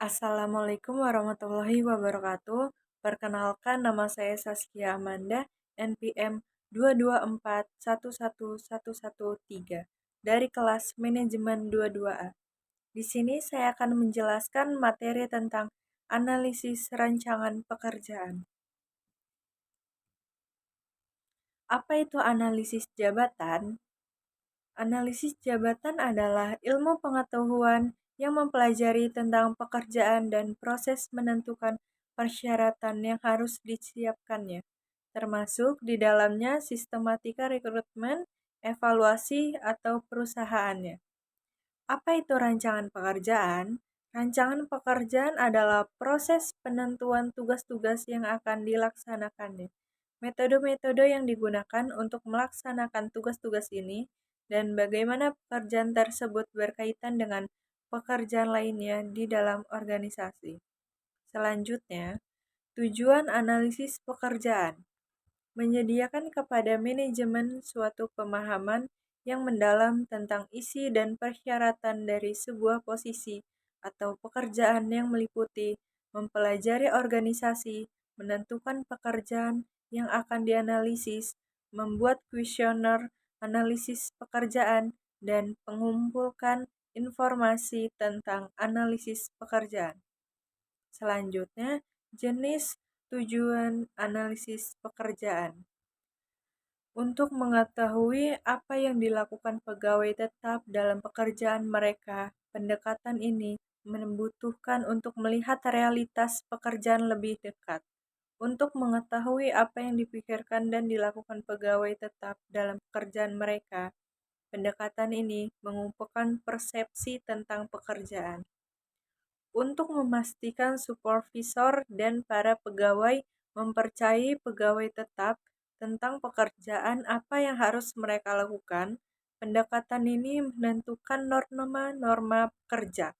Assalamualaikum warahmatullahi wabarakatuh. Perkenalkan, nama saya Saskia Amanda, NPM 224111113 dari kelas Manajemen 22A. Di sini saya akan menjelaskan materi tentang analisis rancangan pekerjaan. Apa itu analisis jabatan? Analisis jabatan adalah ilmu pengetahuan yang mempelajari tentang pekerjaan dan proses menentukan persyaratan yang harus disiapkannya, termasuk di dalamnya sistematika rekrutmen, evaluasi, atau perusahaannya. Apa itu rancangan pekerjaan? Rancangan pekerjaan adalah proses penentuan tugas-tugas yang akan dilaksanakannya. Metode-metode yang digunakan untuk melaksanakan tugas-tugas ini dan bagaimana pekerjaan tersebut berkaitan dengan pekerjaan lainnya di dalam organisasi. Selanjutnya, tujuan analisis pekerjaan menyediakan kepada manajemen suatu pemahaman yang mendalam tentang isi dan persyaratan dari sebuah posisi atau pekerjaan yang meliputi mempelajari organisasi, menentukan pekerjaan yang akan dianalisis, membuat kuesioner analisis pekerjaan, dan mengumpulkan informasi tentang analisis pekerjaan. Selanjutnya, jenis tujuan analisis pekerjaan. Untuk mengetahui apa yang dilakukan pegawai tetap dalam pekerjaan mereka, pendekatan ini membutuhkan untuk melihat realitas pekerjaan lebih dekat. Untuk mengetahui apa yang dipikirkan dan dilakukan pegawai tetap dalam pekerjaan mereka, pendekatan ini mengumpulkan persepsi tentang pekerjaan. Untuk memastikan supervisor dan para pegawai mempercayai pegawai tetap tentang pekerjaan apa yang harus mereka lakukan, pendekatan ini menentukan norma-norma kerja.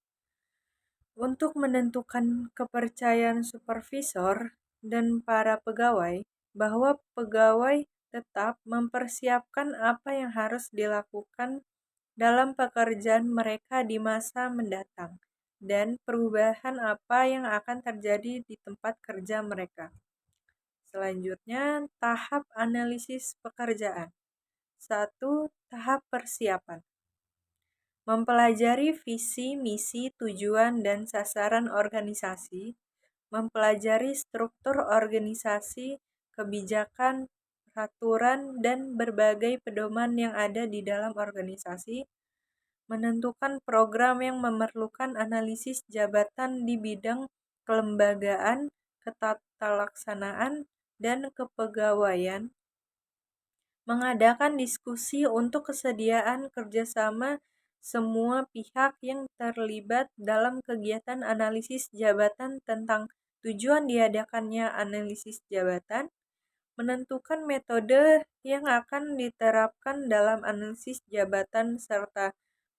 Untuk menentukan kepercayaan supervisor dan para pegawai bahwa pegawai tetap mempersiapkan apa yang harus dilakukan dalam pekerjaan mereka di masa mendatang dan perubahan apa yang akan terjadi di tempat kerja mereka. Selanjutnya, tahap analisis pekerjaan. 1. Tahap persiapan. Mempelajari visi, misi, tujuan, dan sasaran organisasi, mempelajari struktur organisasi, kebijakan, peraturan, dan berbagai pedoman yang ada di dalam organisasi, menentukan program yang memerlukan analisis jabatan di bidang kelembagaan, ketatalaksanaan, dan kepegawaian, mengadakan diskusi untuk kesediaan kerjasama semua pihak yang terlibat dalam kegiatan analisis jabatan tentang tujuan diadakannya analisis jabatan, menentukan metode yang akan diterapkan dalam analisis jabatan serta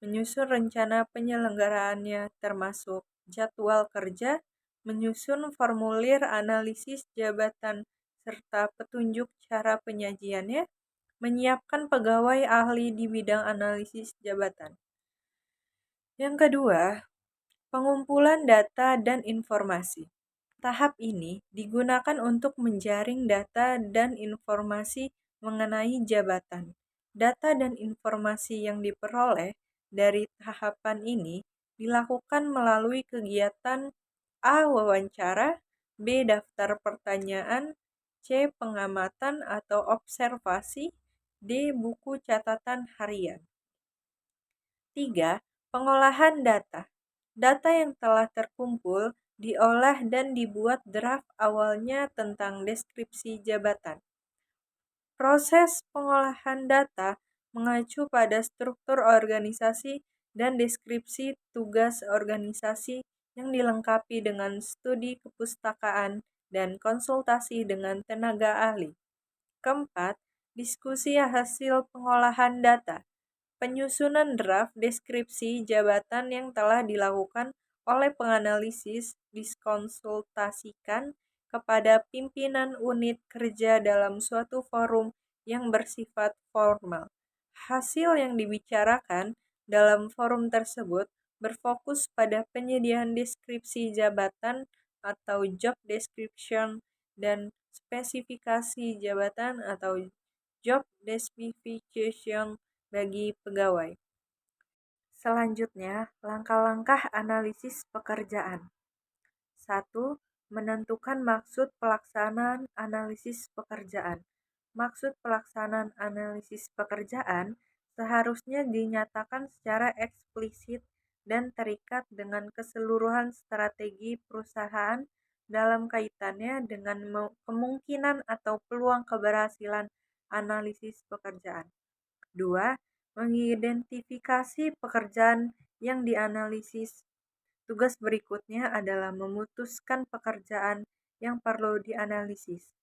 menyusun rencana penyelenggaraannya termasuk jadwal kerja, menyusun formulir analisis jabatan serta petunjuk cara penyajiannya, menyiapkan pegawai ahli di bidang analisis jabatan. Yang kedua, pengumpulan data dan informasi. Tahap ini digunakan untuk menjaring data dan informasi mengenai jabatan. Data dan informasi yang diperoleh dari tahapan ini dilakukan melalui kegiatan A. Wawancara, B. Daftar pertanyaan, C. Pengamatan atau observasi, D. Buku catatan harian. 3. Pengolahan data. Data yang telah terkumpul diolah dan dibuat draft awalnya tentang deskripsi jabatan. Proses pengolahan data mengacu pada struktur organisasi dan deskripsi tugas organisasi yang dilengkapi dengan studi kepustakaan dan konsultasi dengan tenaga ahli. Keempat, diskusi hasil pengolahan data. Penyusunan draft deskripsi jabatan yang telah dilakukan oleh penganalisis dikonsultasikan kepada pimpinan unit kerja dalam suatu forum yang bersifat formal. Hasil yang dibicarakan dalam forum tersebut berfokus pada penyediaan deskripsi jabatan atau job description dan spesifikasi jabatan atau job specification bagi pegawai. Selanjutnya, langkah-langkah analisis pekerjaan. 1. Menentukan maksud pelaksanaan analisis pekerjaan. Maksud pelaksanaan analisis pekerjaan seharusnya dinyatakan secara eksplisit dan terikat dengan keseluruhan strategi perusahaan dalam kaitannya dengan kemungkinan atau peluang keberhasilan analisis pekerjaan. 2. Mengidentifikasi pekerjaan yang dianalisis. Tugas berikutnya adalah memutuskan pekerjaan yang perlu dianalisis.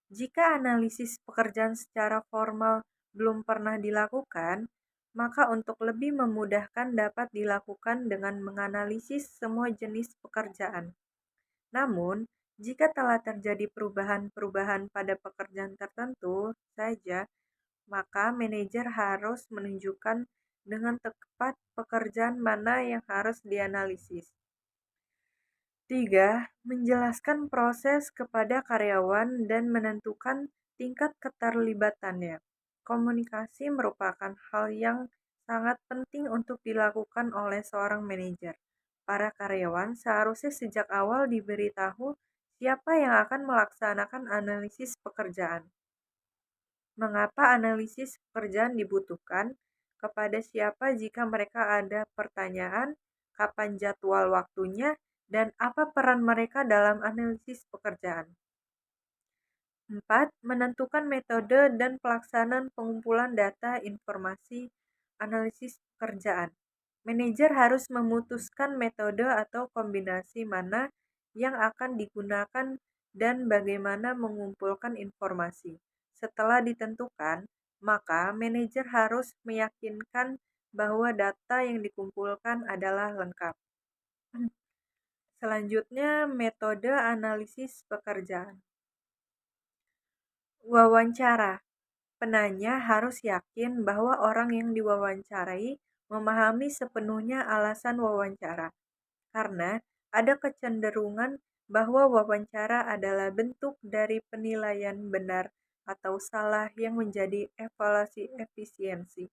Jika analisis pekerjaan secara formal belum pernah dilakukan, maka untuk lebih memudahkan dapat dilakukan dengan menganalisis semua jenis pekerjaan. Namun, jika telah terjadi perubahan-perubahan pada pekerjaan tertentu saja, maka manajer harus menunjukkan dengan tepat pekerjaan mana yang harus dianalisis. 3. Menjelaskan proses kepada karyawan dan menentukan tingkat keterlibatannya. Komunikasi merupakan hal yang sangat penting untuk dilakukan oleh seorang manajer. Para karyawan seharusnya sejak awal diberitahu siapa yang akan melaksanakan analisis pekerjaan. Mengapa analisis pekerjaan dibutuhkan, kepada siapa jika mereka ada pertanyaan, kapan jadwal waktunya, dan apa peran mereka dalam analisis pekerjaan. 4. Menentukan metode dan pelaksanaan pengumpulan data informasi analisis pekerjaan. Manajer harus memutuskan metode atau kombinasi mana yang akan digunakan dan bagaimana mengumpulkan informasi. Setelah ditentukan, maka manajer harus meyakinkan bahwa data yang dikumpulkan adalah lengkap. Selanjutnya, metode analisis pekerjaan. Wawancara. Penanya harus yakin bahwa orang yang diwawancarai memahami sepenuhnya alasan wawancara, karena ada kecenderungan bahwa wawancara adalah bentuk dari penilaian benar atau salah yang menjadi evaluasi efisiensi.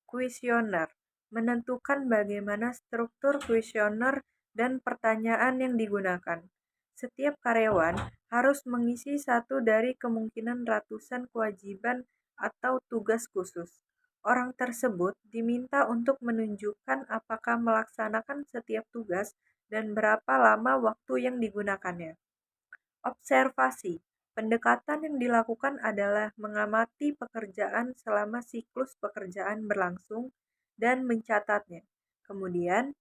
Kuesioner. Menentukan bagaimana struktur kuesioner dan pertanyaan yang digunakan. Setiap karyawan harus mengisi satu dari kemungkinan ratusan kewajiban atau tugas khusus. Orang tersebut diminta untuk menunjukkan apakah melaksanakan setiap tugas dan berapa lama waktu yang digunakannya. Observasi. Pendekatan yang dilakukan adalah mengamati pekerjaan selama siklus pekerjaan berlangsung dan mencatatnya. Kemudian,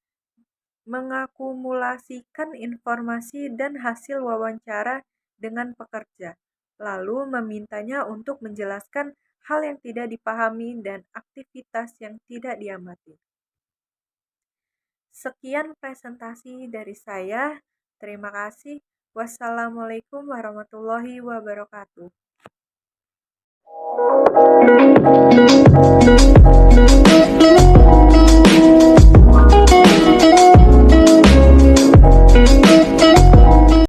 mengakumulasikan informasi dan hasil wawancara dengan pekerja, lalu memintanya untuk menjelaskan hal yang tidak dipahami dan aktivitas yang tidak diamati. Sekian presentasi dari saya. Terima kasih. Wassalamualaikum warahmatullahi wabarakatuh.